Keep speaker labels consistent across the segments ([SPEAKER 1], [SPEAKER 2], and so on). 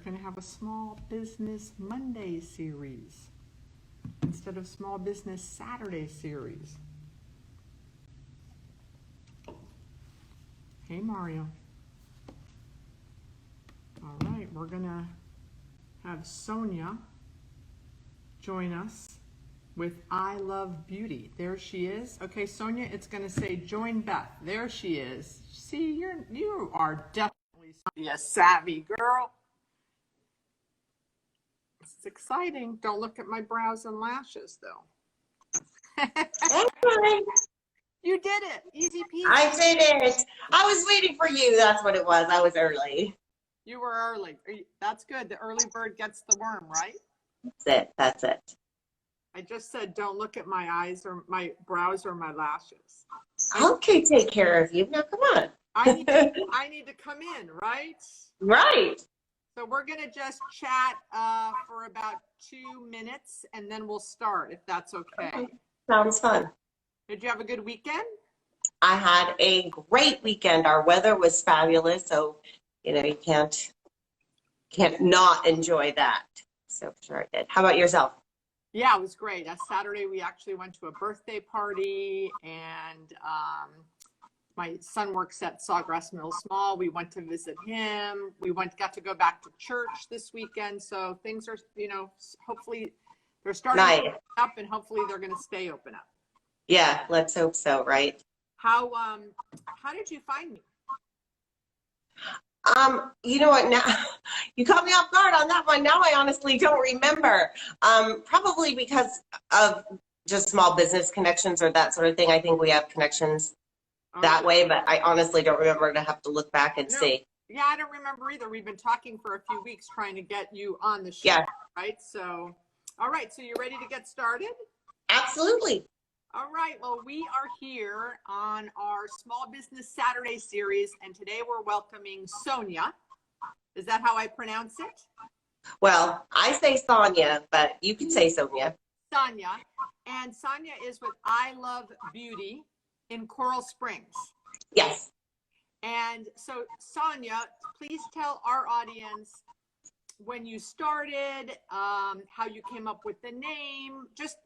[SPEAKER 1] going to have a Small Business Monday series instead of Small Business Saturday series. Hey, Mario. All right, we're going to have Sonya join us with I Love Beauty. There she is. Okay, Sonya, it's going to say join Beth. There she is. See, you are definitely a savvy girl. It's exciting. Don't look at my brows and lashes, though. You did it. Easy peasy.
[SPEAKER 2] I did it. I was waiting for you. That's what it was. I was early.
[SPEAKER 1] You were early. That's good. The early bird gets the worm, right?
[SPEAKER 2] That's it. That's it.
[SPEAKER 1] I just said don't look at my eyes or my brows or my lashes.
[SPEAKER 2] Okay, take care of you. Now, come on.
[SPEAKER 1] I need to come in, right?
[SPEAKER 2] Right.
[SPEAKER 1] So we're going to just chat for about 2 minutes, and then we'll start, if that's okay.
[SPEAKER 2] Sounds fun.
[SPEAKER 1] Did you have a good weekend?
[SPEAKER 2] I had a great weekend. Our weather was fabulous, so, you can't not enjoy that. So sure I did. How about yourself?
[SPEAKER 1] Yeah, it was great. Saturday, we actually went to a birthday party, and my son works at Sawgrass Middle Small. We went to visit him. Got to go back to church this weekend. So things are, hopefully they're starting to open up, and hopefully they're going to stay open up.
[SPEAKER 2] Yeah, let's hope so, right?
[SPEAKER 1] How did you find me?
[SPEAKER 2] You know what, now you caught me off guard on that one. Now I honestly don't remember. Probably because of just small business connections or that sort of thing. I think we have connections that way, but I honestly don't remember to have to look back and see.
[SPEAKER 1] Yeah, I don't remember either. We've been talking for a few weeks trying to get you on the show,
[SPEAKER 2] yeah.
[SPEAKER 1] Right? So, all right, so you ready to get started?
[SPEAKER 2] Absolutely.
[SPEAKER 1] All right, well, we are here on our Small Business Saturday series, and today we're welcoming Sonya. Is that how I pronounce it?
[SPEAKER 2] Well, I say Sonya, but you can say Sonya.
[SPEAKER 1] Sonya. And Sonya is with I Love Beauty in Coral Springs.
[SPEAKER 2] Yes. And
[SPEAKER 1] so, Sonya, please tell our audience when you started, how you came up with the name, just,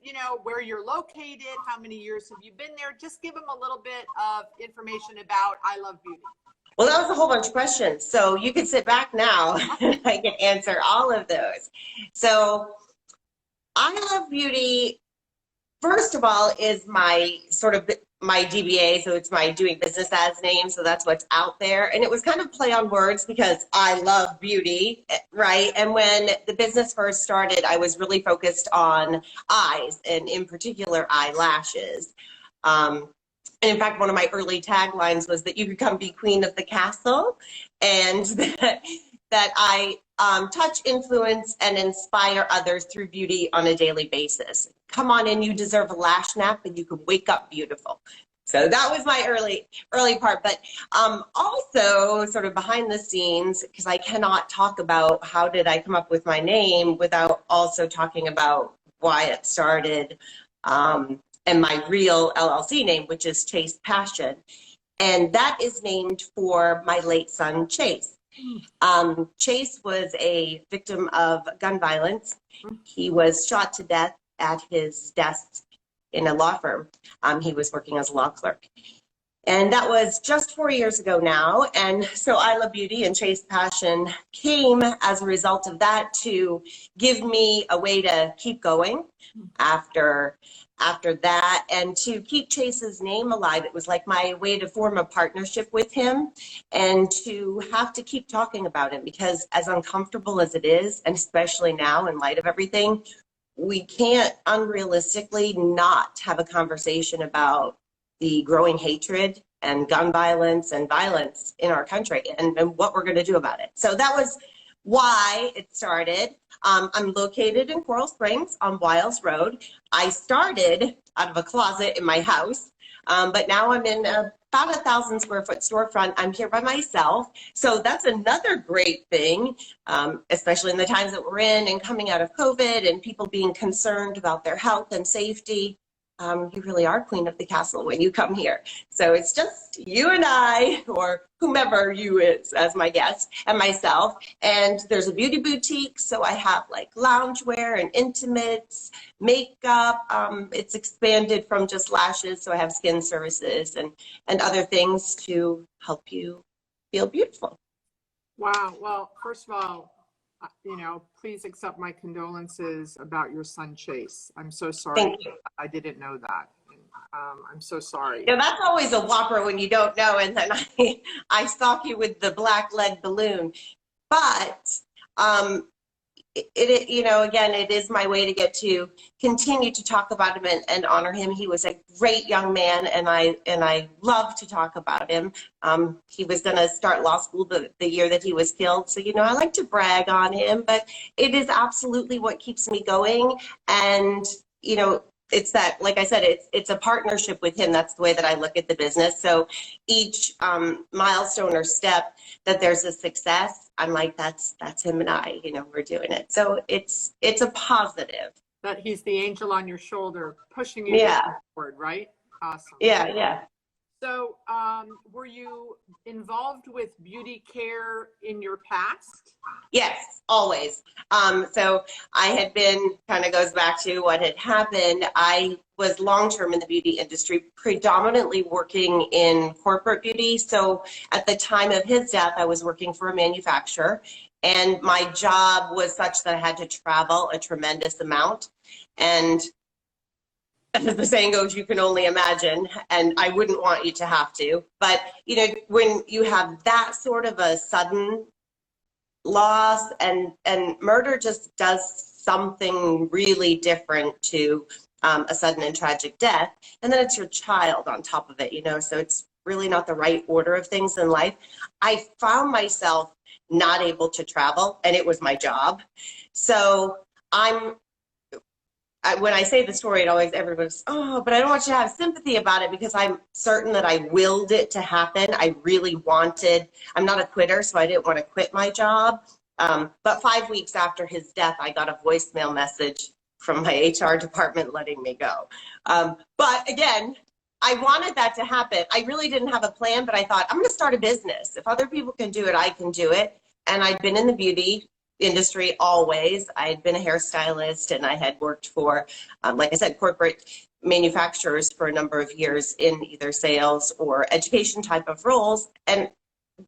[SPEAKER 1] where you're located, how many years have you been there? Just give them a little bit of information about I Love Beauty.
[SPEAKER 2] Well, that was a whole bunch of questions. So you can sit back now and I can answer all of those. So I Love Beauty, first of all, is my my DBA, so it's my doing business as name, so that's what's out there. And it was kind of play on words because I love beauty, right? And when the business first started, I was really focused on eyes, and in particular eyelashes. And in fact, one of my early taglines was that you could come be queen of the castle, and that I touch, influence, and inspire others through beauty on a daily basis. Come on in, you deserve a lash nap, and you can wake up beautiful. So that was my early part. But also sort of behind the scenes, because I cannot talk about how did I come up with my name without also talking about why it started, and my real LLC name, which is Chase Passion. And that is named for my late son, Chase. Chase was a victim of gun violence. He was shot to death at his desk in a law firm. He was working as a law clerk. And that was just 4 years ago now. And so I Love Beauty and Chase Passion came as a result of that to give me a way to keep going after that, and to keep Chase's name alive. It was like my way to form a partnership with him and to have to keep talking about him, because as uncomfortable as it is, and especially now in light of everything, we can't unrealistically not have a conversation about the growing hatred and gun violence and violence in our country, and what we're going to do about it. So that was why it started. I'm located in Coral Springs on Wiles Road. I started out of a closet in my house, but now I'm in about 1,000 square foot storefront. I'm here by myself. So that's another great thing, especially in the times that we're in and coming out of COVID and people being concerned about their health and safety. you really are queen of the castle when you come here. So it's just you and I, or whomever you is as my guest, and myself. And there's a beauty boutique, so I have like loungewear and intimates, makeup. It's expanded from just lashes, so I have skin services and other things to help you feel beautiful.
[SPEAKER 1] Wow. Well, first of all, please accept my condolences about your son, Chase. I'm so sorry.
[SPEAKER 2] Thank you.
[SPEAKER 1] I didn't know that. I'm so sorry.
[SPEAKER 2] Yeah, that's always a whopper when you don't know, and then I stalk you with the black lead balloon. But again, it is my way to get to continue to talk about him and honor him. He was a great young man, and I love to talk about him. He was going to start law school the year that he was killed. So, I like to brag on him, but it is absolutely what keeps me going. And, it's that, like I said, it's a partnership with him. That's the way that I look at the business. So each milestone or step that there's a success, I'm like, that's him and I, we're doing it. So it's a positive.
[SPEAKER 1] That he's the angel on your shoulder, pushing you forward, right? Awesome.
[SPEAKER 2] Yeah.
[SPEAKER 1] So were you involved with beauty care in your past?
[SPEAKER 2] Yes, always. So I had been, kind of goes back to what had happened. I was long-term in the beauty industry, predominantly working in corporate beauty. So at the time of his death, I was working for a manufacturer, and my job was such that I had to travel a tremendous amount. And as the saying goes, you can only imagine, and I wouldn't want you to have to. But, when you have that sort of a sudden loss, and murder just does something really different to a sudden and tragic death, and then it's your child on top of it, so it's really not the right order of things in life. I found myself not able to travel, and it was my job. So when I say the story, everybody's, oh, but I don't want you to have sympathy about it, because I'm certain that I willed it to happen. I really wanted, I'm not a quitter, so I didn't want to quit my job. But 5 weeks after his death, I got a voicemail message from my HR department letting me go. But again, I wanted that to happen. I really didn't have a plan, but I thought, I'm going to start a business. If other people can do it, I can do it. And I'd been in the beauty industry always. I had been a hairstylist, and I had worked for, like I said, corporate manufacturers for a number of years in either sales or education type of roles. And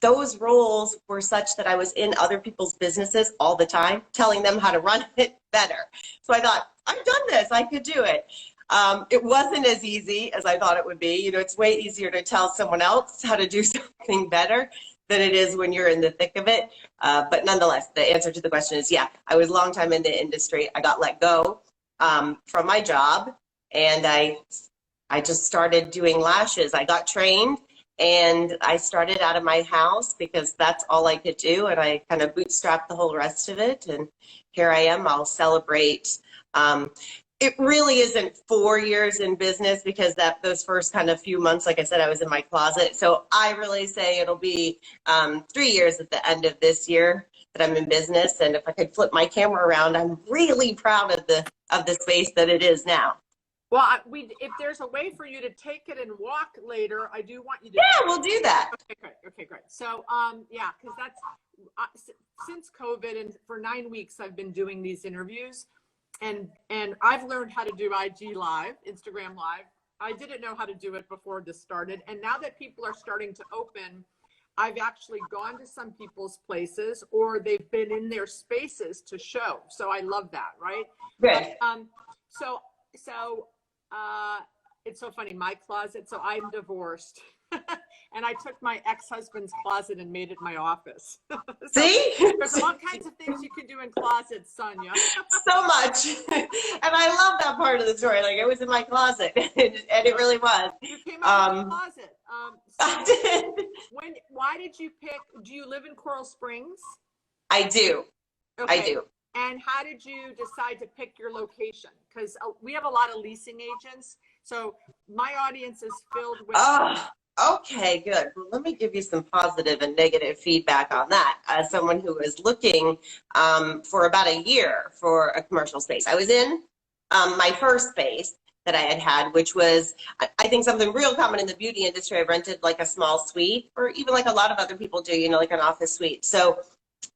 [SPEAKER 2] those roles were such that I was in other people's businesses all the time, telling them how to run it better. So I thought, I've done this, I could do it. It wasn't as easy as I thought it would be. It's way easier to tell someone else how to do something better than it is when you're in the thick of it. But nonetheless, the answer to the question is, yeah, I was a long time in the industry. I got let go from my job, and I just started doing lashes. I got trained, and I started out of my house because that's all I could do, and I kind of bootstrapped the whole rest of it. And here I am. I'll celebrate. It really isn't 4 years in business, because those first kind of few months, like I said, I was in my closet. So I really say it'll be 3 years at the end of this year that I'm in business. And if I could flip my camera around, I'm really proud of the space that it is now.
[SPEAKER 1] Well, if there's a way for you to take it and walk later, I do want you to.
[SPEAKER 2] Yeah, we'll do that.
[SPEAKER 1] Okay, great. So, yeah, because that's since COVID, and for 9 weeks, I've been doing these interviews. And I've learned how to do IG Live, Instagram Live. I didn't know how to do it before this started. And now that people are starting to open, I've actually gone to some people's places, or they've been in their spaces to show. So I love that, right?
[SPEAKER 2] Good.
[SPEAKER 1] So it's so funny, my closet. So I'm divorced. And I took my ex-husband's closet and made it my office. So
[SPEAKER 2] see?
[SPEAKER 1] There's all kinds of things you can do in closets, Sonya.
[SPEAKER 2] So much. And I love that part of the story. Like, it was in my closet, and it really was.
[SPEAKER 1] You came out of the closet.
[SPEAKER 2] I did.
[SPEAKER 1] Why did you pick, do you live in Coral Springs?
[SPEAKER 2] I do.
[SPEAKER 1] Okay.
[SPEAKER 2] I do.
[SPEAKER 1] And how did you decide to pick your location? Because we have a lot of leasing agents. So my audience is filled with...
[SPEAKER 2] Okay, good. Well, let me give you some positive and negative feedback on that. As someone who was looking for about a year for a commercial space, I was in my first space, that I had, which was, I think, something real common in the beauty industry. I rented like a small suite, or even like a lot of other people do, you know, like an office suite. So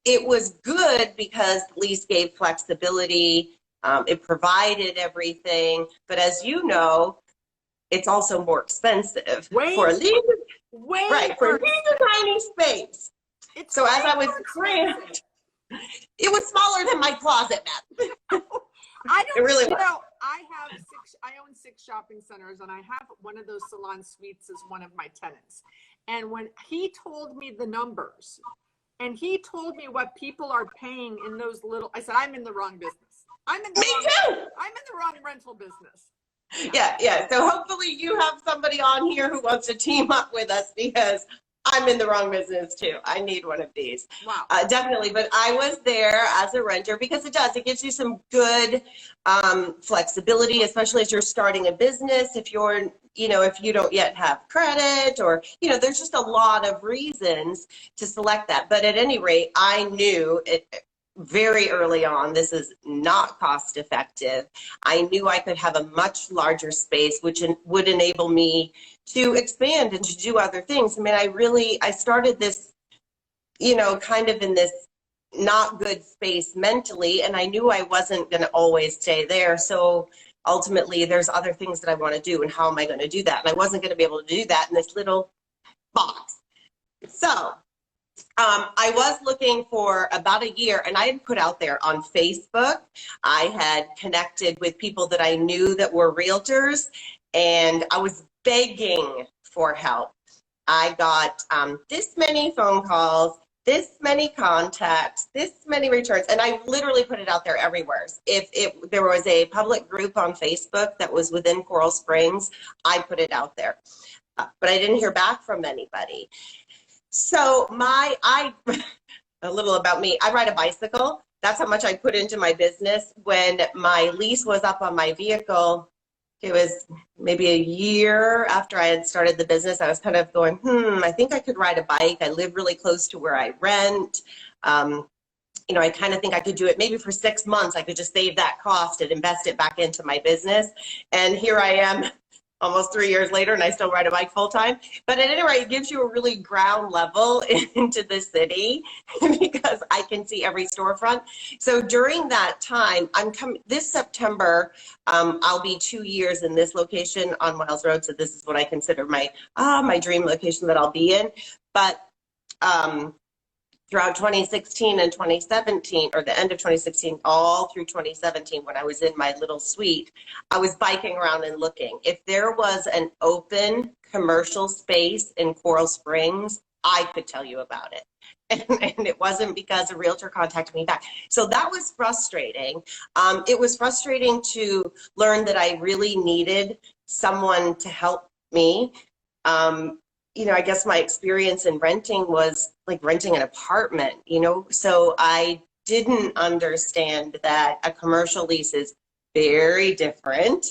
[SPEAKER 2] it was good because the lease gave flexibility. It provided everything. But as you know, it's also more expensive for a lease, right? For a tiny space. So as I was cramped, it was smaller than my closet, Beth.
[SPEAKER 1] I don't,
[SPEAKER 2] it really
[SPEAKER 1] you
[SPEAKER 2] was.
[SPEAKER 1] know, I own 6 shopping centers, and I have one of those salon suites as one of my tenants. And when he told me the numbers, and he told me what people are paying in those little, I said, I'm in the wrong business. I'm in the wrong rental business.
[SPEAKER 2] Yeah. So hopefully you have somebody on here who wants to team up with us, because I'm in the wrong business too. I need one of these.
[SPEAKER 1] Wow.
[SPEAKER 2] Definitely. But I was there as a renter because it gives you some good flexibility, especially as you're starting a business. If you're, you know, if you don't yet have credit, or, you know, there's just a lot of reasons to select that. But at any rate, I knew it very early on, this is not cost effective. I knew I could have a much larger space, which would enable me to expand and to do other things. I mean, I started this, you know, kind of in this not good space mentally, and I knew I wasn't going to always stay there. So ultimately, there's other things that I want to do, and how am I going to do that? And I wasn't going to be able to do that in this little box. So I was looking for about a year, and I had put out there on Facebook. I had connected with people that I knew that were realtors, and I was begging for help. I got this many phone calls, this many contacts, this many returns, and I literally put it out there everywhere. If there was a public group on Facebook that was within Coral Springs, I put it out there. But I didn't hear back from anybody. So a little about me, I ride a bicycle. That's how much I put into my business. When my lease was up on my vehicle, it was maybe a year after I had started the business. I was kind of going, I think I could ride a bike. I live really close to where I rent. You know, I kind of think I could do it maybe for 6 months. I could just save that cost and invest it back into my business. And here I am, almost 3 years later, and I still ride a bike full time. But at any rate, it gives you a really ground level into the city because I can see every storefront. So during that time, this September, I'll be 2 years in this location on Miles Road. So this is what I consider my dream location that I'll be in. But throughout 2016 and 2017, or the end of 2016, all through 2017, when I was in my little suite, I was biking around and looking. If there was an open commercial space in Coral Springs, I could tell you about it. And it wasn't because a realtor contacted me back. So that was frustrating. It was frustrating to learn that I really needed someone to help me. You know, I guess my experience in renting was like renting an apartment, you know, so I didn't understand that a commercial lease is very different,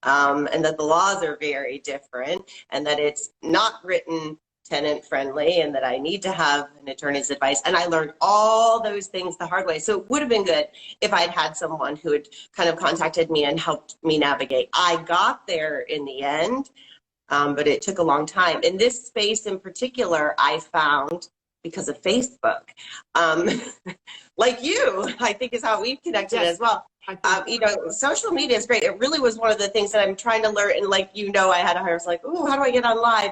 [SPEAKER 2] and that the laws are very different, and that it's not written tenant friendly, and that I need to have an attorney's advice. And I learned all those things the hard way. So it would have been good if I'd had someone who had kind of contacted me and helped me navigate. I got there in the end. But it took a long time. In this space in particular, I found because of Facebook. Like you, I think is how we've connected as well. You know, social media is great. It really was one of the things that I'm trying to learn. And like, you know, I was like, oh, how do I get on live?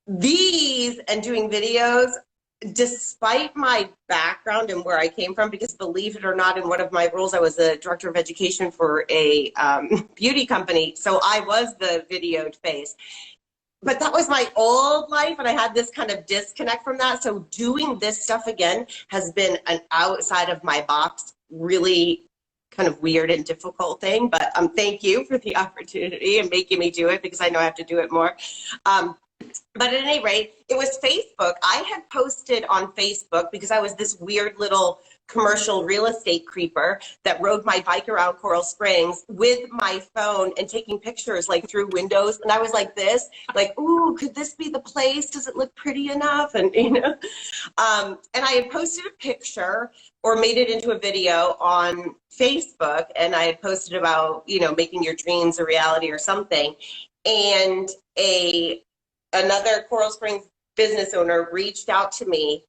[SPEAKER 2] These and doing videos, despite my background and where I came from, because believe it or not, in one of my roles, I was a director of education for a beauty company. So I was the videoed face. But that was my old life, and I had this kind of disconnect from that. So doing this stuff again has been an outside of my box, really kind of weird and difficult thing. But thank you for the opportunity and making me do it, because I know I have to do it more. But at any rate, it was Facebook. I had posted on Facebook because I was this weird little commercial real estate creeper that rode my bike around Coral Springs with my phone and taking pictures like through windows. And I was like this, like, ooh, could this be the place? Does it look pretty enough? And, and I had posted a picture or made it into a video on Facebook. And I had posted about, making your dreams a reality or something. And another Coral Springs business owner reached out to me,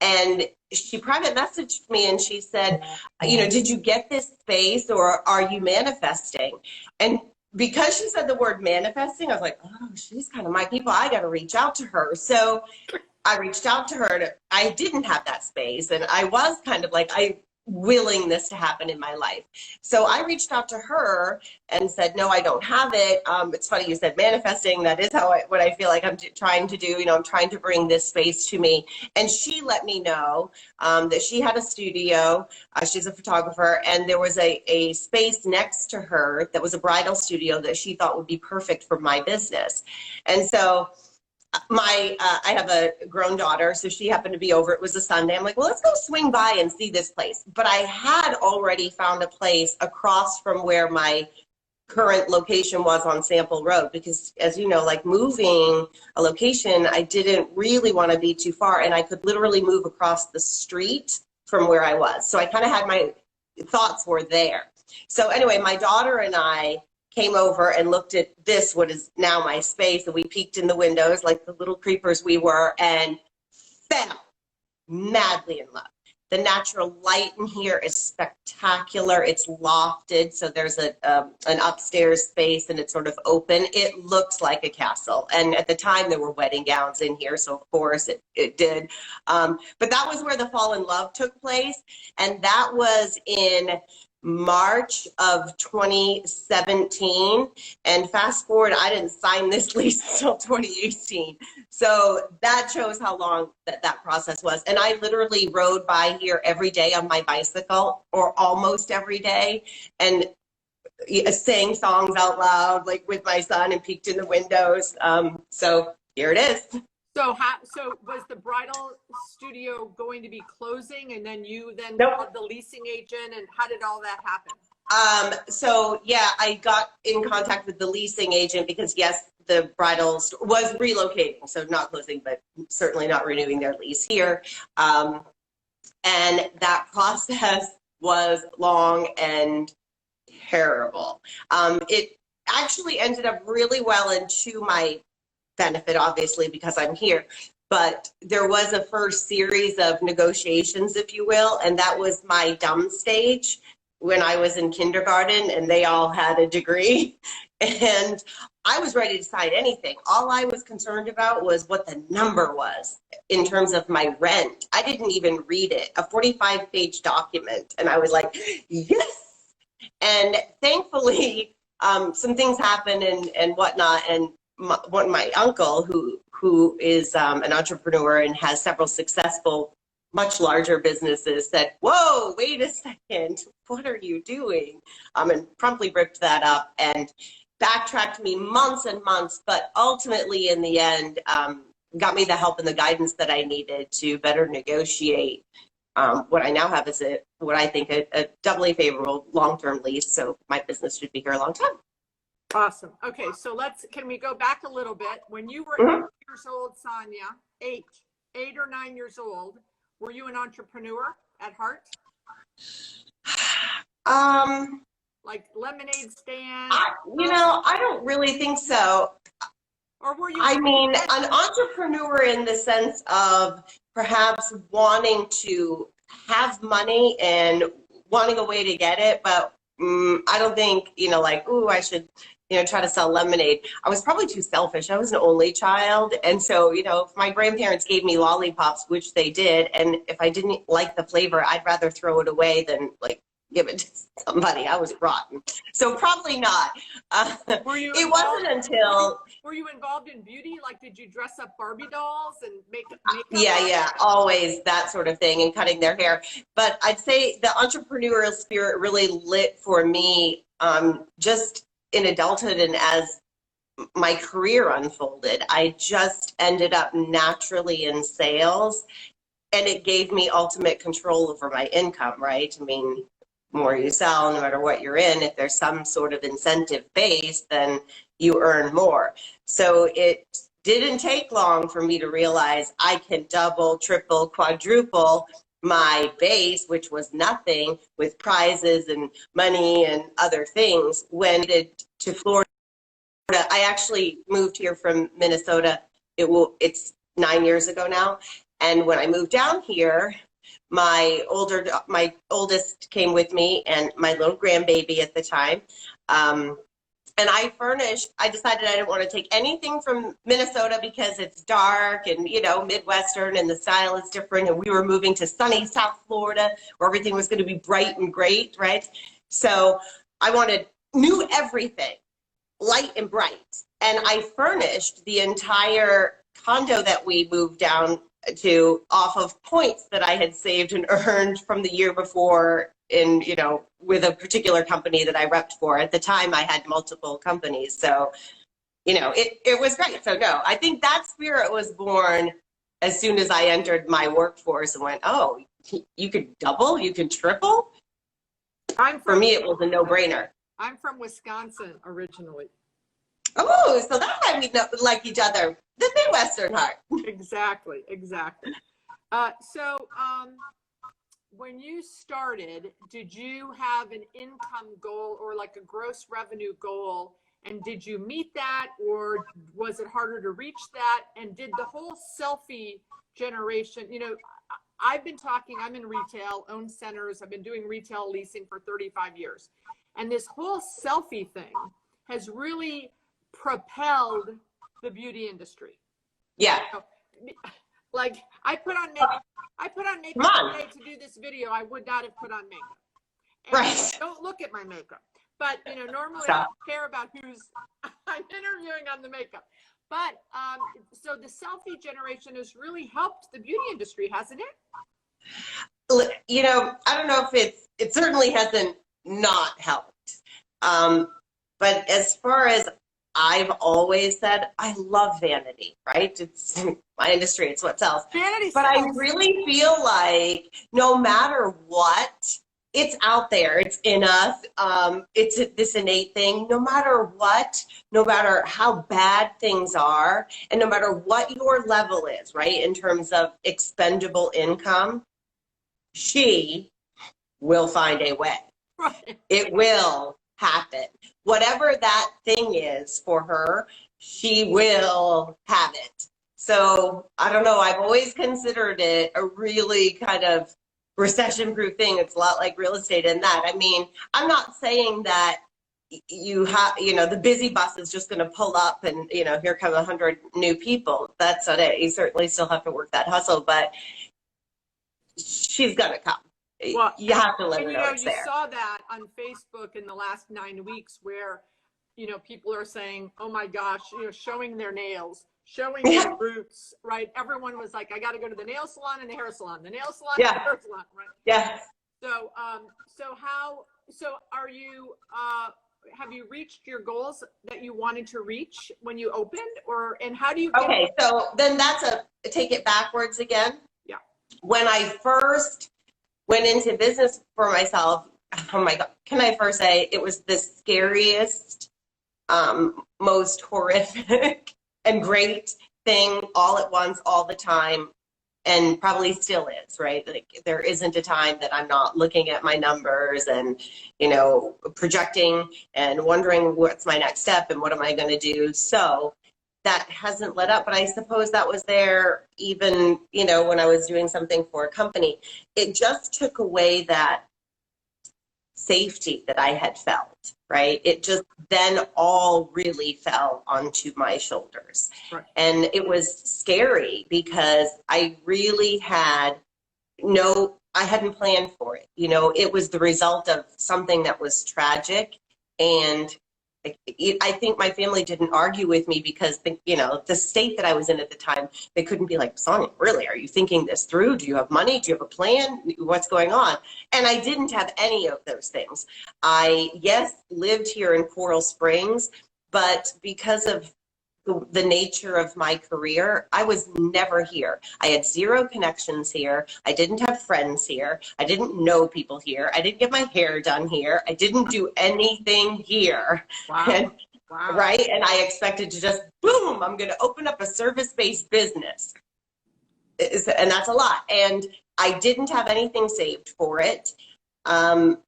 [SPEAKER 2] and she private messaged me and she said, did you get this space or are you manifesting? And because she said the word manifesting, I was like, oh, she's kind of my people. I got to reach out to her. So I reached out to her. I didn't have that space, and I was kind of like, willing this to happen in my life. So I reached out to her and said, no, I don't have it. It's funny you said manifesting. That is what I feel like I'm trying to do. I'm trying to bring this space to me. And she let me know that she had a studio. She's a photographer, and there was a space next to her that was a bridal studio that she thought would be perfect for my business. And so I have a grown daughter, so she happened to be over. It was a Sunday. I'm like, well, let's go swing by and see this place. But I had already found a place across from where my current location was on Sample Road, because as you know, like moving a location, I didn't really want to be too far, and I could literally move across the street from where I was. So I kind of had my thoughts were there. So anyway, my daughter and I came over and looked at this, what is now my space, and we peeked in the windows like the little creepers we were, and fell madly in love. The natural light in here is spectacular. It's lofted, so there's an upstairs space, and it's sort of open. It looks like a castle, and at the time there were wedding gowns in here, so of course it did. But that was where the fall in love took place, and that was in March of 2017, and fast forward, I didn't sign this lease until 2018. So that shows how long that process was. And I literally rode by here every day on my bicycle, or almost every day, and sang songs out loud, like with my son, and peeked in the windows. So here it is.
[SPEAKER 1] So was the bridal studio going to be closing, and then you
[SPEAKER 2] Nope.
[SPEAKER 1] called the leasing agent, and how did all that happen?
[SPEAKER 2] So yeah, I got in contact with the leasing agent because yes, the bridal was relocating, so not closing, but certainly not renewing their lease here. And that process was long and terrible. It actually ended up really well into my benefit, obviously, because I'm here. But there was a first series of negotiations, if you will, and that was my dumb stage when I was in kindergarten and they all had a degree. And I was ready to sign anything. All I was concerned about was what the number was in terms of my rent. I didn't even read it, a 45-page document. And I was like, yes. And thankfully, some things happened and whatnot. And my uncle, who is an entrepreneur and has several successful, much larger businesses, said, whoa, wait a second, what are you doing? And promptly ripped that up and backtracked me months and months, but ultimately in the end, got me the help and the guidance that I needed to better negotiate what I now have is what I think a doubly favorable long-term lease. So my business should be here a long time.
[SPEAKER 1] Awesome. Okay, so can we go back a little bit? When you were 8 years old, Sonya, eight or 9 years old, were you an entrepreneur at heart? Like lemonade stand?
[SPEAKER 2] I don't really think so.
[SPEAKER 1] Or were you?
[SPEAKER 2] I mean, an entrepreneur in the sense of perhaps wanting to have money and wanting a way to get it, but I don't think, like, ooh, I should, try to sell lemonade. I was probably too selfish. I was an only child. And so, if my grandparents gave me lollipops, which they did, and if I didn't like the flavor, I'd rather throw it away than like give it to somebody. I was rotten. So probably not. It wasn't until.
[SPEAKER 1] Were you involved in beauty? Like, did you dress up Barbie dolls and make
[SPEAKER 2] Yeah, always that sort of thing, and cutting their hair. But I'd say the entrepreneurial spirit really lit for me just in adulthood and as my career unfolded. I just ended up naturally in sales, and it gave me ultimate control over my income, right? I mean, the more you sell, no matter what you're in, if there's some sort of incentive base, then you earn more. So it didn't take long for me to realize I can double, triple, quadruple my base, which was nothing, with prizes and money and other things. When I did to Florida, I actually moved here from Minnesota. It's 9 years ago now. And when I moved down here, my oldest came with me, and my little grandbaby at the time. And I decided I didn't want to take anything from Minnesota because it's dark and, Midwestern, and the style is different. And we were moving to sunny South Florida where everything was going to be bright and great, right? So I knew everything, light and bright. And I furnished the entire condo that we moved down to off of points that I had saved and earned from the year before with a particular company that I repped for. At the time, I had multiple companies. So, it was great. So no, I think that spirit was born as soon as I entered my workforce and went, oh, you could double, you can triple. For me, it was a no-brainer. I'm
[SPEAKER 1] from Wisconsin originally.
[SPEAKER 2] Oh, so that's why we like each other. The Midwestern heart.
[SPEAKER 1] Exactly. When you started, did you have an income goal or like a gross revenue goal? And did you meet that, or was it harder to reach that? And did the whole selfie generation, I'm in retail, own centers. I've been doing retail leasing for 35 years. And this whole selfie thing has really propelled the beauty industry.
[SPEAKER 2] Yeah.
[SPEAKER 1] Like I put on makeup today to do this video. I would not have put on makeup. And
[SPEAKER 2] right.
[SPEAKER 1] Don't look at my makeup. But normally I don't care about who's I'm interviewing on the makeup. But so the selfie generation has really helped the beauty industry, hasn't it?
[SPEAKER 2] I don't know if it certainly hasn't not helped. But as far as I've always said, I love vanity, right? It's my industry, it's what sells.
[SPEAKER 1] Vanity
[SPEAKER 2] but
[SPEAKER 1] sells.
[SPEAKER 2] I really feel like no matter what, it's out there, it's in us. It's this innate thing. No matter what, no matter how bad things are, and no matter what your level is, right, in terms of expendable income, she will find a way.
[SPEAKER 1] Right.
[SPEAKER 2] It will happen. Whatever that thing is for her, she will have it. So I don't know. I've always considered it a really kind of recession-proof thing. It's a lot like real estate in that. I mean, I'm not saying that you have, the busy bus is just going to pull up and, here come 100 new people. That's not it. You certainly still have to work that hustle, but she's going to come. Well, you have to let her know it's there.
[SPEAKER 1] You saw that on Facebook in the last 9 weeks where, people are saying, oh my gosh, showing their nails, showing their roots, right? Everyone was like, I got to go to the nail salon and the hair salon, the nail salon and the hair salon, right?
[SPEAKER 2] Yeah.
[SPEAKER 1] So, are you, have you reached your goals that you wanted to reach when you opened, and how do you?
[SPEAKER 2] Okay. So then take it backwards again.
[SPEAKER 1] Yeah.
[SPEAKER 2] When I first went into business for myself, oh my God, can I first say it was the scariest, most horrific and great thing all at once, all the time, and probably still is, right? Like there isn't a time that I'm not looking at my numbers and, projecting and wondering what's my next step and what am I going to do. So that hasn't let up, but I suppose that was there even, when I was doing something for a company. It just took away that safety that I had felt, right? It just then all really fell onto my shoulders.
[SPEAKER 1] Right.
[SPEAKER 2] And it was scary because I really I hadn't planned for it. It was the result of something that was tragic, and I think my family didn't argue with me because the state that I was in at the time, they couldn't be like, Sonya, really, are you thinking this through? Do you have money? Do you have a plan? What's going on? And I didn't have any of those things. I lived here in Coral Springs, but because of the nature of my career, I was never here. I had zero connections here. I didn't have friends here. I didn't know people here. I didn't get my hair done here. I didn't do anything here.
[SPEAKER 1] Wow.
[SPEAKER 2] And,
[SPEAKER 1] Wow.
[SPEAKER 2] right? And I expected to just, boom, I'm going to open up a service-based business. And that's a lot. And I didn't have anything saved for it. So,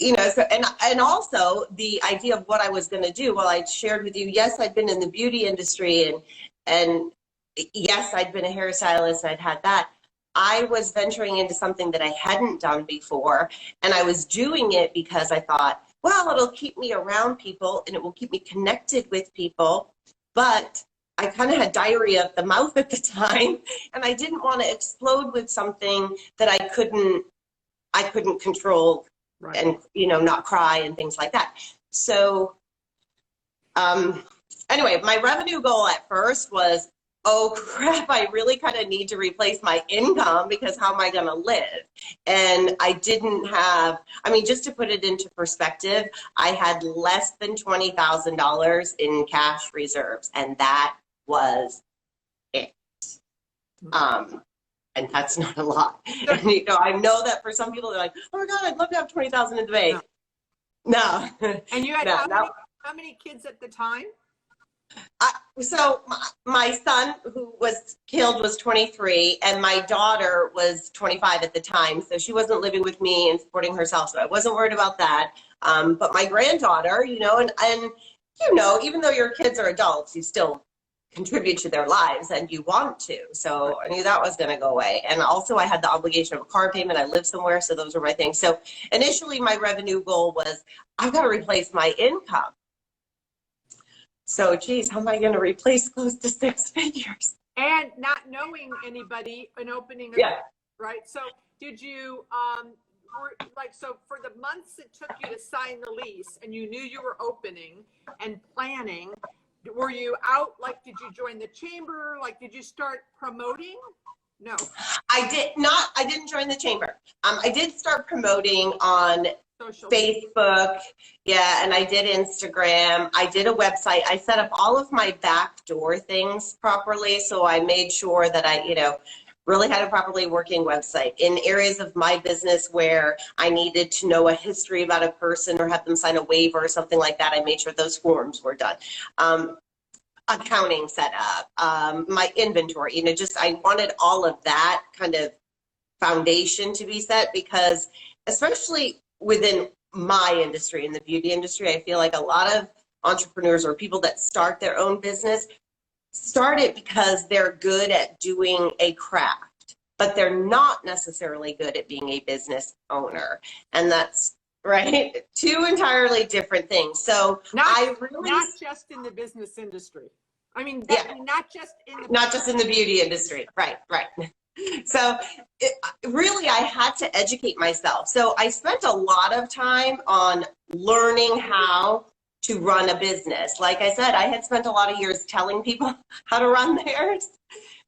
[SPEAKER 2] and also the idea of what I was going to do. Well, I shared with you, yes, I'd been in the beauty industry and yes, I'd been a hairstylist. I'd had that. I was venturing into something that I hadn't done before. And I was doing it because I thought, well, it'll keep me around people and it will keep me connected with people. But I kind of had diarrhea of the mouth at the time, and I didn't want to explode with something that I couldn't control. Right. And, not cry and things like that. So anyway, my revenue goal at first was, oh crap, I really kind of need to replace my income because how am I going to live? And I didn't have, just to put it into perspective, I had less than $20,000 in cash reserves, and that was it. And that's not a lot. And, I know that for some people, they're like, oh my God, I'd love to have 20,000 in the bank. No.
[SPEAKER 1] And you had how many kids at the time?
[SPEAKER 2] So my son who was killed was 23, and my daughter was 25 at the time. So she wasn't living with me and supporting herself. So I wasn't worried about that. But my granddaughter, and even though your kids are adults, you still contribute to their lives and you want to. So I knew that was going to go away. And also I had the obligation of a car payment. I lived somewhere. So those were my things. So initially my revenue goal was, I've got to replace my income. So geez, how am I going to replace close to 6 figures?
[SPEAKER 1] And not knowing anybody and opening right? So did you, so for the months it took you to sign the lease and you knew you were opening and planning, were you out, did you join the chamber? Did you start promoting? No. I
[SPEAKER 2] didn't join the chamber. I did start promoting on social Facebook. Yeah. And I did Instagram. I did a website. I set up all of my backdoor things properly. So I made sure that I, really had a properly working website. In areas of my business where I needed to know a history about a person or have them sign a waiver or something like that, I made sure those forms were done. Accounting set up, my inventory, I wanted all of that kind of foundation to be set, because especially within my industry, in the beauty industry, I feel like a lot of entrepreneurs or people that start their own business start it because they're good at doing a craft, but they're not necessarily good at being a business owner. And that's right. Two entirely different things. So
[SPEAKER 1] not just in the business industry. Not just in the
[SPEAKER 2] beauty industry. Right. So really, I had to educate myself. So I spent a lot of time on learning how to run a business. Like I said, I had spent a lot of years telling people how to run theirs,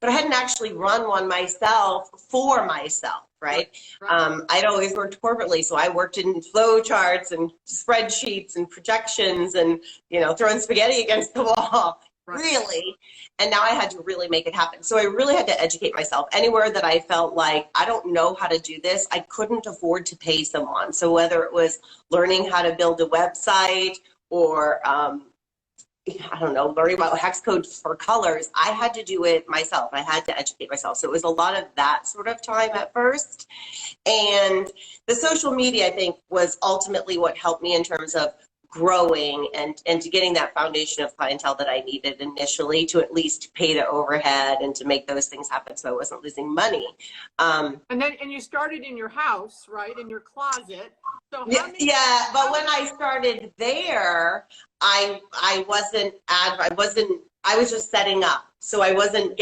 [SPEAKER 2] but I hadn't actually run one myself for myself, right? I'd always worked corporately, so I worked in flow charts and spreadsheets and projections and, throwing spaghetti against the wall, really. And now I had to really make it happen. So I really had to educate myself. Anywhere that I felt like I don't know how to do this, I couldn't afford to pay someone. So whether it was learning how to build a website or, learning about hex codes for colors, I had to do it myself. I had to educate myself. So it was a lot of that sort of time at first. And the social media, I think, was ultimately what helped me in terms of growing and to getting that foundation of clientele that I needed initially to at least pay the overhead and to make those things happen so I wasn't losing money.
[SPEAKER 1] And you started in your house, right? In your closet. So
[SPEAKER 2] but when I started there, I was just setting up. So I wasn't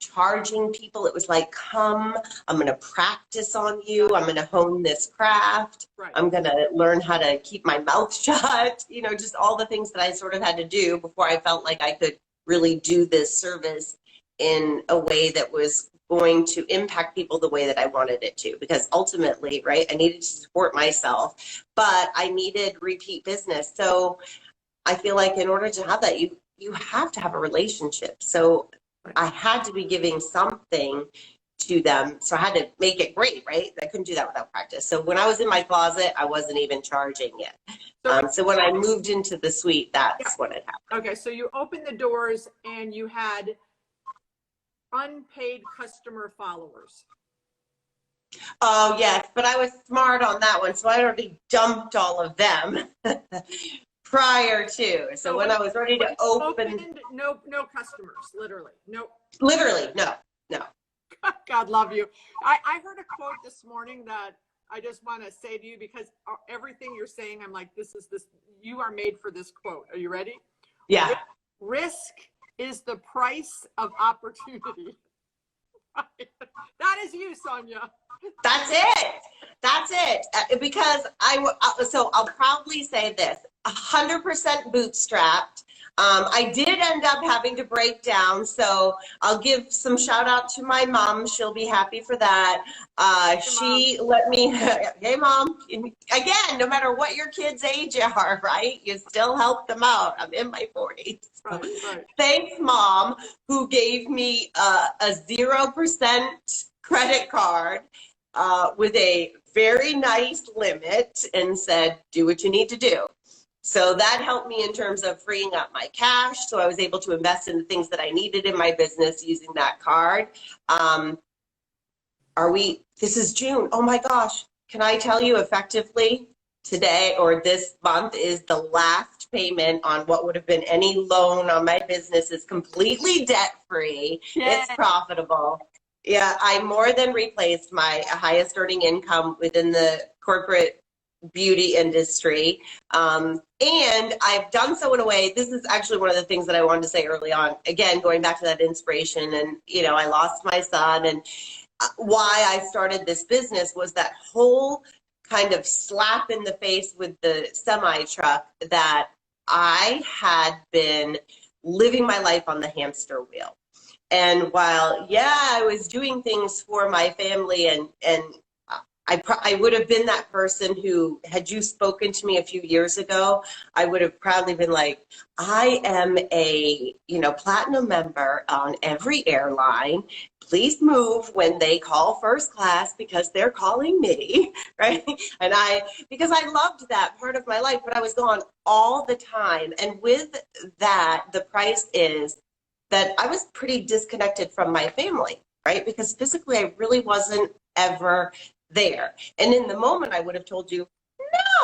[SPEAKER 2] charging people. It was like, come, I'm going to practice on you. I'm going to hone this craft. Right. I'm going to learn how to keep my mouth shut, just all the things that I sort of had to do before I felt like I could really do this service in a way that was going to impact people the way that I wanted it to, because ultimately, right, I needed to support myself, but I needed repeat business. So I feel like in order to have that, you have to have a relationship. So I had to be giving something to them. So I had to make it great, right? I couldn't do that without practice. So when I was in my closet, I wasn't even charging yet. So when I moved into the suite, that's when it happened.
[SPEAKER 1] Okay, so you opened the doors and you had unpaid customer followers.
[SPEAKER 2] Oh, yes, but I was smart on that one. So I already dumped all of them prior to. So when I was ready to open.
[SPEAKER 1] No customers, literally. No.
[SPEAKER 2] Literally, no.
[SPEAKER 1] God love you. I heard a quote this morning that I just want to say to you, because everything you're saying, I'm like, you are made for this quote. Are you ready?
[SPEAKER 2] Yeah.
[SPEAKER 1] Risk is the price of opportunity. That is you, Sonya.
[SPEAKER 2] That's it. Because so I'll probably say this, 100% bootstrapped. I did end up having to break down, so I'll give some shout out to my mom. She'll be happy for that. She let me, hey mom, again, no matter what your kids' age are, right? You still help them out. I'm in my 40s.
[SPEAKER 1] Right.
[SPEAKER 2] Thanks, mom, who gave me a 0% credit card with a very nice limit and said, do what you need to do. So that helped me in terms of freeing up my cash. So I was able to invest in the things that I needed in my business using that card. This is June. Oh my gosh. Can I tell you effectively today or this month is the last payment on what would have been any loan on my business. Is completely debt-free. It's profitable. Yeah, I more than replaced my highest earning income within the corporate beauty industry. And I've done so in a way, this is actually one of the things that I wanted to say early on, again, going back to that inspiration, and, I lost my son, and why I started this business was that whole kind of slap in the face with the semi truck that I had been living my life on the hamster wheel. And while, I was doing things for my family, and I would have been that person who, had you spoken to me a few years ago, I would have proudly been like, I am a, platinum member on every airline. Please move when they call first class because they're calling me, right? And because I loved that part of my life, but I was gone all the time. And with that, the price is that I was pretty disconnected from my family, right? Because physically I really wasn't ever there. And in the moment I would have told you,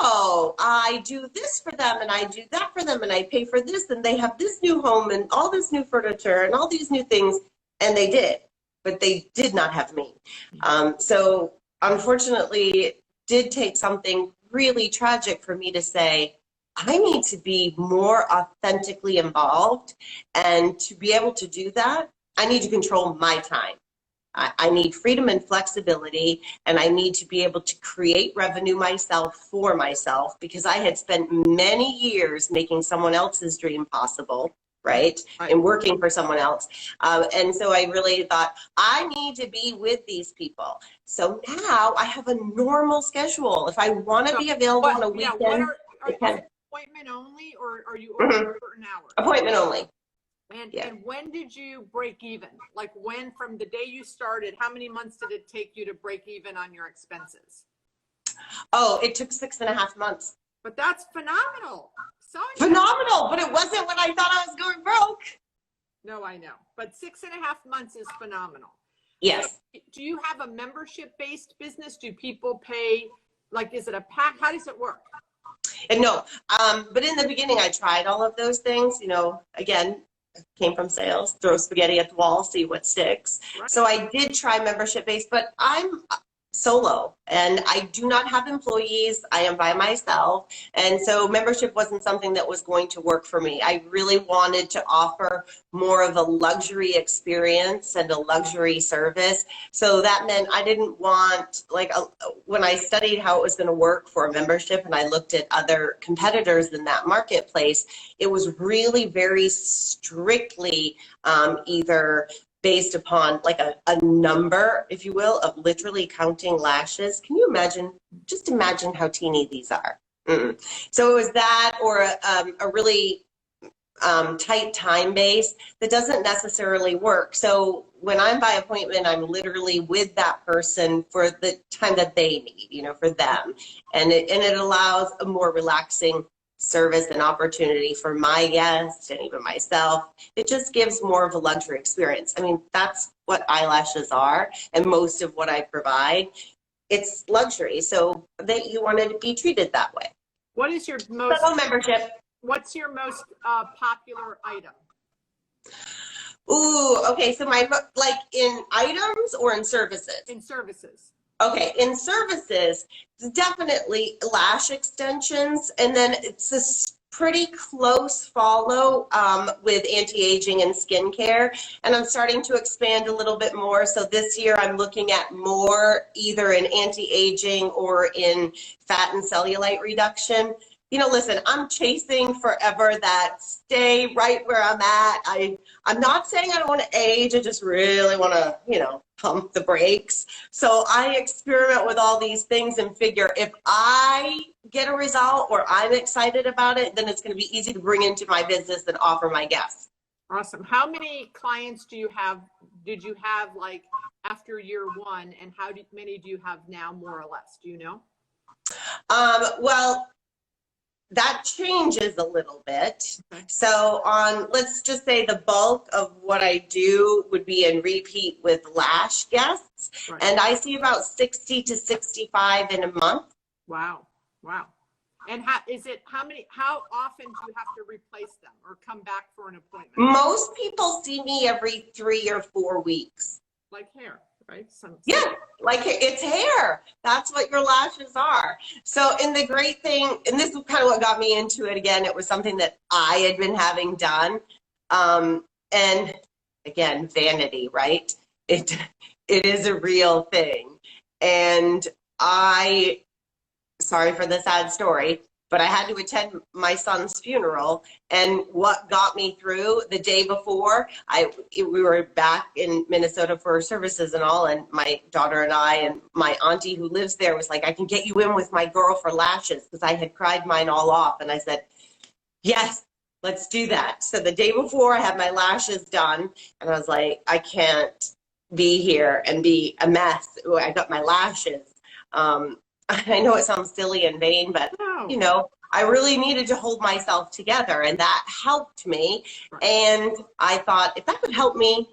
[SPEAKER 2] no, I do this for them and I do that for them and I pay for this and they have this new home and all this new furniture and all these new things. And they did, but they did not have me. So unfortunately, it did take something really tragic for me to say, I need to be more authentically involved. And to be able to do that, I need to control my time. I need freedom and flexibility, and I need to be able to create revenue myself for myself, because I had spent many years making someone else's dream possible, right? And working for someone else. And so I really thought, I need to be with these people. So now I have a normal schedule. If I want to be available on a weekend.
[SPEAKER 1] Appointment only, or are you open certain hours?
[SPEAKER 2] Appointment only.
[SPEAKER 1] And when did you break even? Like when, from the day you started, how many months did it take you to break even on your expenses?
[SPEAKER 2] Oh, it took 6.5 months.
[SPEAKER 1] But that's phenomenal.
[SPEAKER 2] Phenomenal, but it wasn't when I thought I was going broke.
[SPEAKER 1] No, I know. But 6.5 months is phenomenal.
[SPEAKER 2] Yes.
[SPEAKER 1] So, do you have a membership-based business? Do people pay, like, is it a pack? How does it work?
[SPEAKER 2] And no, but in the beginning, I tried all of those things, again, came from sales, throw spaghetti at the wall, see what sticks. Right. So I did try membership based, but I'm solo and I do not have employees. I am by myself. And so membership wasn't something that was going to work for me. I really wanted to offer more of a luxury experience and a luxury service. So that meant I didn't want, when I studied how it was going to work for a membership and I looked at other competitors in that marketplace, it was really very strictly either based upon like a number, if you will, of literally counting lashes. Can you imagine, just imagine how teeny these are, Mm-mm. So it was that, or a really tight time base that doesn't necessarily work. So when I'm by appointment, I'm literally with that person for the time that they need, for them. And it allows a more relaxing service and opportunity for my guests and even myself. It just gives more of a luxury experience. I mean, that's what eyelashes are, and most of what I provide, it's luxury. So that you wanted to be treated that way.
[SPEAKER 1] What is your most
[SPEAKER 2] membership?
[SPEAKER 1] What's your most popular item?
[SPEAKER 2] Ooh, okay. So like in items or in services?
[SPEAKER 1] In services. Okay,
[SPEAKER 2] in services, definitely lash extensions, and then it's this pretty close follow with anti-aging and skincare, and I'm starting to expand a little bit more. So this year I'm looking at more either in anti-aging or in fat and cellulite reduction. Listen, I'm chasing forever that stay right where I'm at. I'm not saying I don't want to age. I just really want to, pump the brakes. So I experiment with all these things and figure if I get a result or I'm excited about it, then it's going to be easy to bring into my business and offer my guests.
[SPEAKER 1] Awesome. How many clients did you have like after year one, and many do you have now, more or less? Do you know?
[SPEAKER 2] Well, that changes a little bit. Okay. So let's just say the bulk of what I do would be in repeat with lash guests. Right. And I see about 60 to 65 in a month.
[SPEAKER 1] Wow. And how often do you have to replace them or come back for an appointment?
[SPEAKER 2] Most people see me every 3 or 4 weeks.
[SPEAKER 1] Like hair, right?
[SPEAKER 2] Yeah, like it's hair. That's what your lashes are. So, and the great thing, and this is kind of what got me into it again, it was something that I had been having done. And again, vanity, right? It is a real thing. And sorry for the sad story, but I had to attend my son's funeral. And what got me through the day before, we were back in Minnesota for services and all, and my daughter and I and my auntie who lives there was like, I can get you in with my girl for lashes, because I had cried mine all off. And I said, yes, let's do that. So the day before I had my lashes done, and I was like, I can't be here and be a mess. I got my lashes. I know it sounds silly and vain, but, I really needed to hold myself together, and that helped me. Right. And I thought, if that would help me,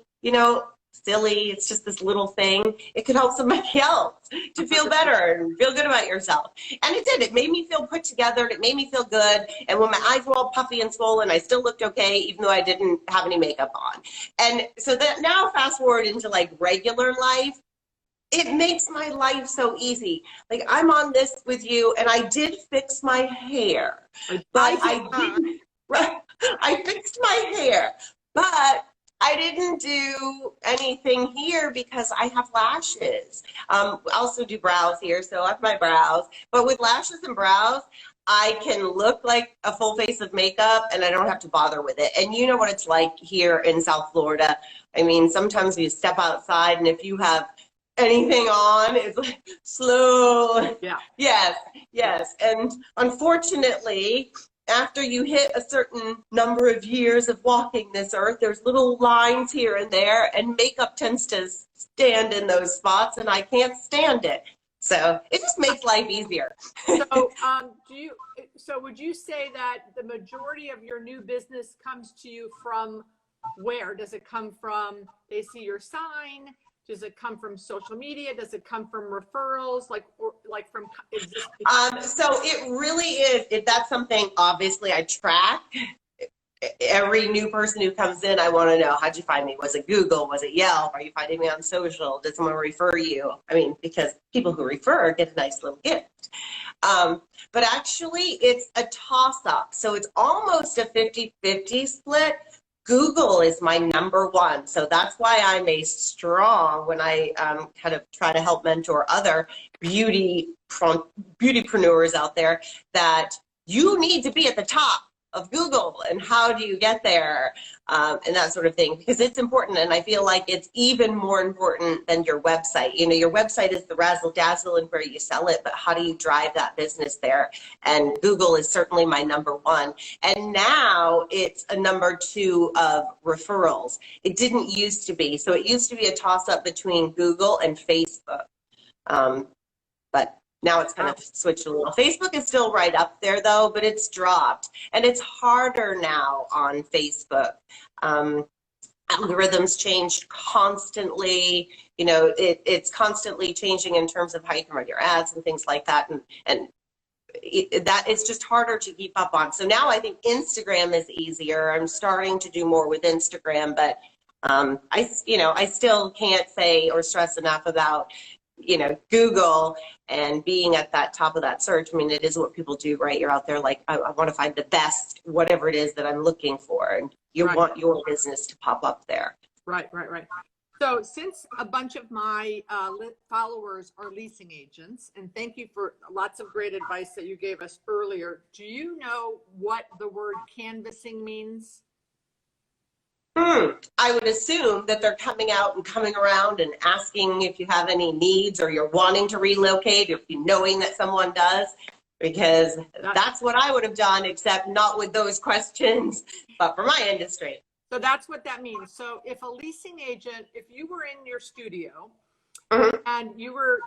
[SPEAKER 2] silly, it's just this little thing, it could help somebody else to feel better and feel good about yourself. And it did. It made me feel put together. It made me feel good. And when my eyes were all puffy and swollen, I still looked okay, even though I didn't have any makeup on. And so that now fast forward into like regular life, it makes my life so easy. Like, I'm on this with you, and I did fix my hair, but I fixed my hair, but I didn't do anything here because I have lashes. I also do brows here, so I have my brows. But with lashes and brows, I can look like a full face of makeup, and I don't have to bother with it. And you know what it's like here in South Florida. I mean, sometimes you step outside, and if you have anything on, it's like slow. Yeah. Yes. And unfortunately, after you hit a certain number of years of walking this earth, there's little lines here and there, and makeup tends to stand in those spots, and I can't stand it. So it just makes life easier.
[SPEAKER 1] So would you say that the majority of your new business comes to you from where? Does it come from, they see your sign? Does it come from social media? Does it come from referrals, like from existing?
[SPEAKER 2] So it really is. If that's something, obviously, I track. Every new person who comes in, I want to know, how'd you find me? Was it Google? Was it Yelp? Are you finding me on social? Did someone refer you? I mean, because people who refer get a nice little gift. But actually, it's a toss-up. So it's almost a 50-50 split. Google is my #1. So that's why I'm a strong, when I kind of try to help mentor other beautypreneurs out there, that you need to be at the top of Google and how do you get there, and that sort of thing, because it's important. And I feel like it's even more important than your website. You know, your website is the razzle dazzle and where you sell it, but how do you drive that business there? And Google is certainly my number one. And now it's a number two of referrals. It didn't used to be. So it used to be a toss up between Google and Facebook. But now it's kind of switched a little. Facebook is still right up there though, but it's dropped. And it's harder now on Facebook. Algorithms change constantly. You know, it's constantly changing in terms of how you can run your ads and things like that. And that it's just harder to keep up on. So now I think Instagram is easier. I'm starting to do more with Instagram, but I still can't say or stress enough about, you know, Google and being at that top of that search. I mean, it is what people do, right? You're out there like, I want to find the best, whatever it is that I'm looking for. And you want your business to pop up there.
[SPEAKER 1] Right. So since a bunch of my followers are leasing agents, and thank you for lots of great advice that you gave us earlier, do you know what the word canvassing means?
[SPEAKER 2] I would assume that they're coming out and coming around and asking if you have any needs or you're wanting to relocate, if you knowing that someone does, because that's what I would have done, except not with those questions, but for my industry.
[SPEAKER 1] So that's what that means. So if a leasing agent, if you were in your studio and you were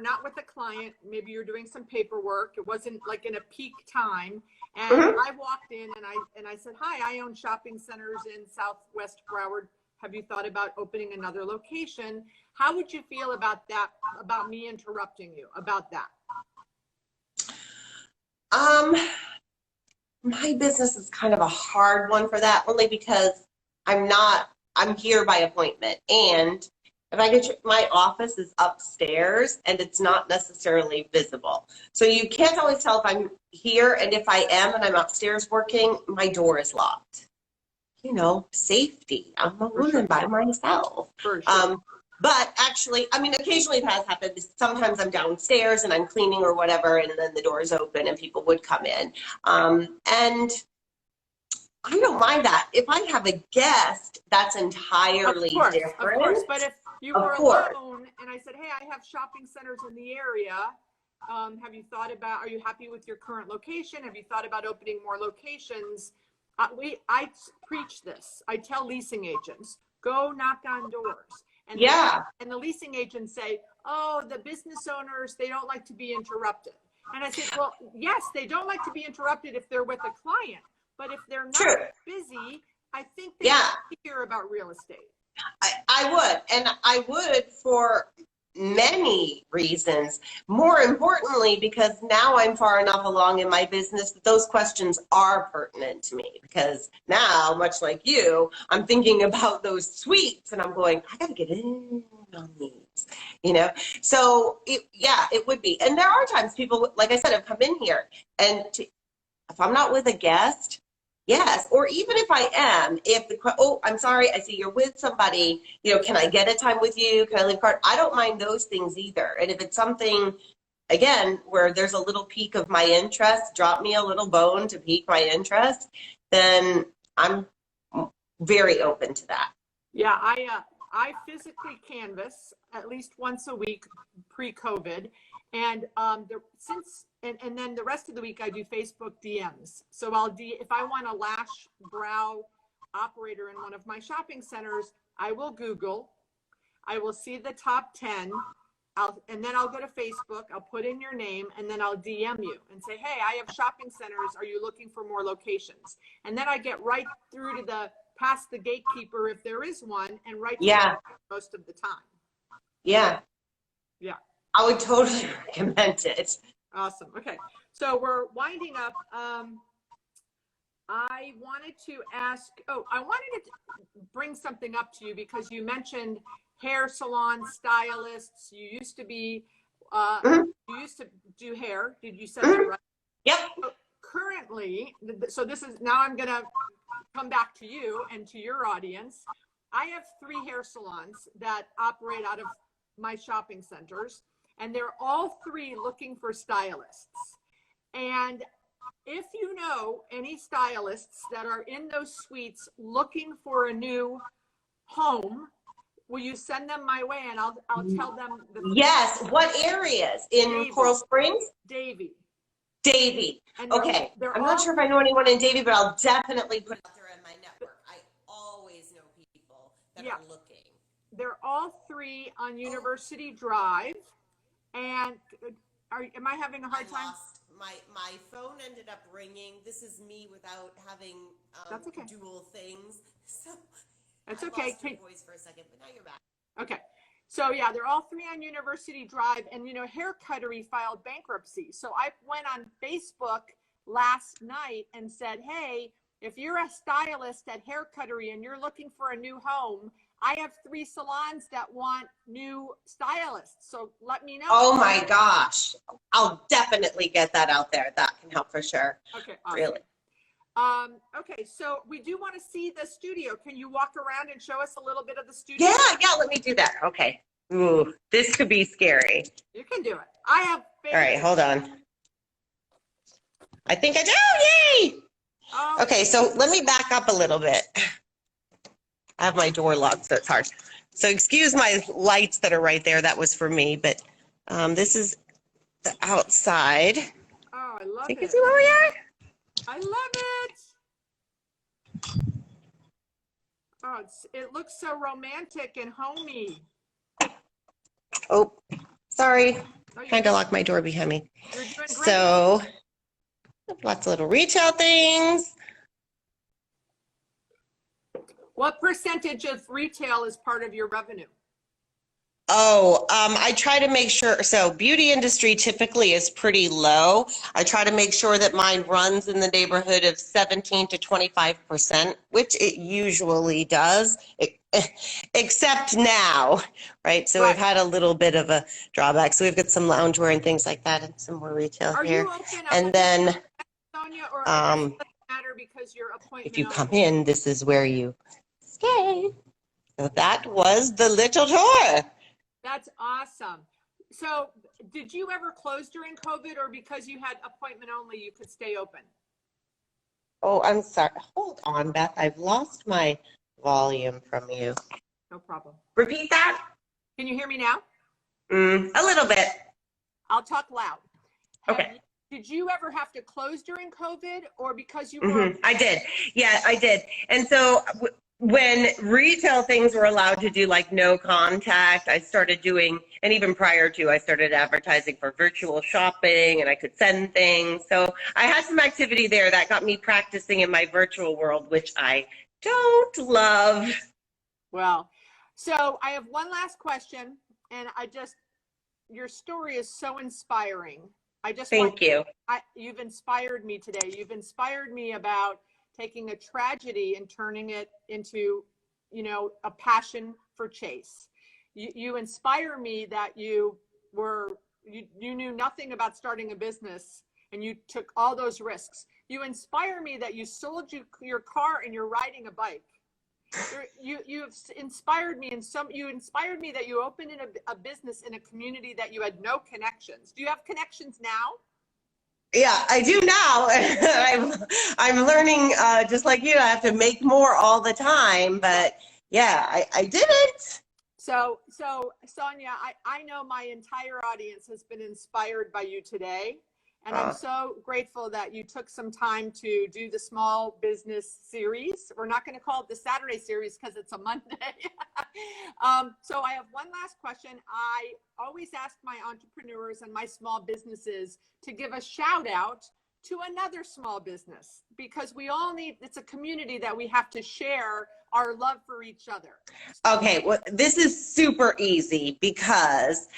[SPEAKER 1] not with a client, maybe you're doing some paperwork, it wasn't like in a peak time, and I walked in and I said, hi, I own shopping centers in Southwest Broward. Have you thought about opening another location? How would you feel about that, about me interrupting you about that?
[SPEAKER 2] My business is kind of a hard one for that, only because I'm here by appointment. And if I get my office is upstairs and it's not necessarily visible. So you can't always tell if I'm here, and if I am and I'm upstairs working, my door is locked. You know, safety. I'm a woman by myself.
[SPEAKER 1] For sure.
[SPEAKER 2] But actually, I mean, occasionally it has happened. Sometimes I'm downstairs and I'm cleaning or whatever, and then the door is open and people would come in. And I don't mind that. If I have a guest, that's entirely different.
[SPEAKER 1] Of course, but if you were alone and I said, hey, I have shopping centers in the area, have you thought about, are you happy with your current location? Have you thought about opening more locations? I preach this. I tell leasing agents, go knock on doors. And and the leasing agents say, oh, the business owners, they don't like to be interrupted. And I said, well, yes, they don't like to be interrupted if they're with a client. But if they're not busy, I think they want to hear about real estate.
[SPEAKER 2] I would. And I would for many reasons. More importantly, because now I'm far enough along in my business that those questions are pertinent to me. Because now, much like you, I'm thinking about those suites and I'm going, I got to get in on these, you know? So it would be. And there are times people, like I said, have come in here and if I'm not with a guest, yes, or even if I am, I'm sorry, I see you're with somebody, you know, can I get a time with you? Can I leave a card? I don't mind those things either. And if it's something, again, where there's a little pique of my interest, drop me a little bone to pique my interest, then I'm very open to that.
[SPEAKER 1] Yeah, I physically canvass at least once a week pre-COVID. And and then the rest of the week I do Facebook DMs. So if I want a lash brow operator in one of my shopping centers, I will Google, I will see the top 10, and then I'll go to Facebook, I'll put in your name, and then I'll DM you and say, hey, I have shopping centers, are you looking for more locations? And then I get right through to past the gatekeeper if there is one, and right to most of the time. Yeah.
[SPEAKER 2] I would totally recommend it.
[SPEAKER 1] Awesome. Okay. So we're winding up. I wanted to bring something up to you because you mentioned hair salon stylists. You used to be, you used to do hair. Did you say that right?
[SPEAKER 2] Yep.
[SPEAKER 1] So currently, so now I'm going to come back to you and to your audience. I have 3 hair salons that operate out of my shopping centers. And they're all 3 looking for stylists. And if you know any stylists that are in those suites looking for a new home, will you send them my way and I'll tell them
[SPEAKER 2] Yes. What areas? In
[SPEAKER 1] Davie.
[SPEAKER 2] Coral Springs?
[SPEAKER 1] Davie.
[SPEAKER 2] Davie.
[SPEAKER 1] And
[SPEAKER 2] Okay.
[SPEAKER 1] they're
[SPEAKER 2] I'm
[SPEAKER 1] all,
[SPEAKER 2] not sure if I know anyone in Davie, but I'll definitely put it out there in my network. I always know people that are looking.
[SPEAKER 1] They're all 3 on University Drive. And am I having a hard time?
[SPEAKER 2] My phone ended up ringing. This is me without having
[SPEAKER 1] That's okay.
[SPEAKER 2] dual things. So
[SPEAKER 1] That's
[SPEAKER 2] I
[SPEAKER 1] okay.
[SPEAKER 2] lost your voice for a second, but now you're back.
[SPEAKER 1] Okay. So yeah, they're all 3 on University Drive, and Hair Cuttery filed bankruptcy. So I went on Facebook last night and said, hey, if you're a stylist at Hair Cuttery and you're looking for a new home, I have 3 salons that want new stylists. So let me know.
[SPEAKER 2] Oh my gosh. I'll definitely get that out there. That can help for sure.
[SPEAKER 1] Okay. Awesome.
[SPEAKER 2] Really.
[SPEAKER 1] Okay, so we do want to see the studio. Can you walk around and show us a little bit of the studio?
[SPEAKER 2] Yeah, let me do that. Okay. Ooh, this could be scary.
[SPEAKER 1] You can do it. I have faith.
[SPEAKER 2] All right, hold on. I think I do. Oh, yay! Okay, so let me back up a little bit. I have my door locked, so it's hard. So excuse my lights that are right there. That was for me, but this is the outside.
[SPEAKER 1] Oh, I love it.
[SPEAKER 2] You can see where we are?
[SPEAKER 1] I love it. Oh, it looks so romantic and homey.
[SPEAKER 2] Oh, sorry. Kind of locked my door behind me.
[SPEAKER 1] You're doing great.
[SPEAKER 2] So lots of little retail things.
[SPEAKER 1] What percentage of retail is part of your revenue?
[SPEAKER 2] Oh, I try to make sure, so beauty industry typically is pretty low. I try to make sure that mine runs in the neighborhood of 17 to 25%, which it usually does, except now, right? So we've had a little bit of a drawback. So we've got some loungewear and things like that and some more retail here.
[SPEAKER 1] You open
[SPEAKER 2] and then,
[SPEAKER 1] Sonya, or does it matter because your appointment?
[SPEAKER 2] if you come in, this is where you stay. So that was the little tour.
[SPEAKER 1] That's awesome. So did you ever close during COVID, or because you had appointment only, you could stay open?
[SPEAKER 2] Oh, I'm sorry. Hold on, Beth. I've lost my volume from you.
[SPEAKER 1] No problem.
[SPEAKER 2] Repeat that.
[SPEAKER 1] Can you hear me now?
[SPEAKER 2] A little bit.
[SPEAKER 1] I'll talk loud.
[SPEAKER 2] Okay.
[SPEAKER 1] Did you ever have to close during COVID, or because you were?
[SPEAKER 2] I did. Yeah, I did. And so when retail things were allowed to do like no contact, I started doing, and even prior to, I started advertising for virtual shopping, and I could send things. So I had some activity there that got me practicing in my virtual world, which I don't love.
[SPEAKER 1] Well, so I have one last question, and your story is so inspiring.
[SPEAKER 2] Thank you.
[SPEAKER 1] You've inspired me today. You've inspired me about taking a tragedy and turning it into, a passion for chase. You inspire me that you knew nothing about starting a business and you took all those risks. You inspire me that you sold your car and you're riding a bike. You've inspired me, and you inspired me that you opened a business in a community that you had no connections. Do you have connections now?
[SPEAKER 2] Yeah, I do now. I'm learning, just like you, I have to make more all the time, but yeah, I did it.
[SPEAKER 1] So Sonya, I know my entire audience has been inspired by you today. And I'm so grateful that you took some time to do the small business series. We're not going to call it the Saturday series because it's a Monday. So I have one last question. I always ask my entrepreneurs and my small businesses to give a shout out to another small business, because we all it's a community that we have to share our love for each other.
[SPEAKER 2] Okay, well, this is super easy because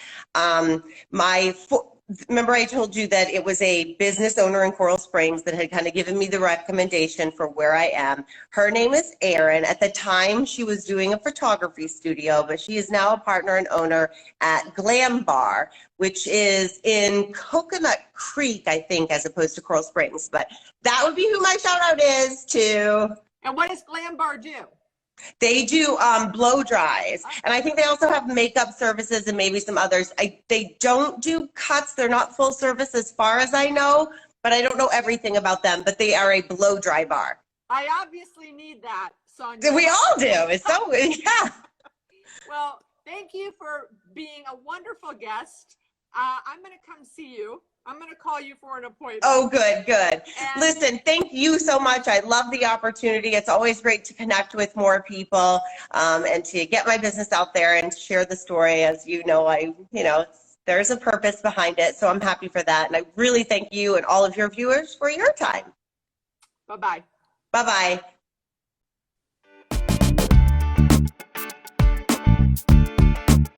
[SPEAKER 2] remember I told you that it was a business owner in Coral Springs that had kind of given me the recommendation for where I am. Her name is Erin. At the time, she was doing a photography studio, but she is now a partner and owner at Glam Bar, which is in Coconut Creek, I think, as opposed to Coral Springs. But that would be who my shout out is to.
[SPEAKER 1] And what does Glam Bar do?
[SPEAKER 2] They do blow dries, and I think they also have makeup services and maybe some others. They don't do cuts. They're not full service as far as I know, but I don't know everything about them, but they are a blow dry bar.
[SPEAKER 1] I obviously need that, Sonya.
[SPEAKER 2] We all do. It's so, yeah.
[SPEAKER 1] Well, thank you for being a wonderful guest. I'm going to come see you. I'm going to call you for an appointment.
[SPEAKER 2] Oh, good, good.
[SPEAKER 1] And
[SPEAKER 2] listen, thank you so much. I love the opportunity. It's always great to connect with more people and to get my business out there and share the story. As you know, there's a purpose behind it. So I'm happy for that. And I really thank you and all of your viewers for your time.
[SPEAKER 1] Bye-bye.
[SPEAKER 2] Bye-bye.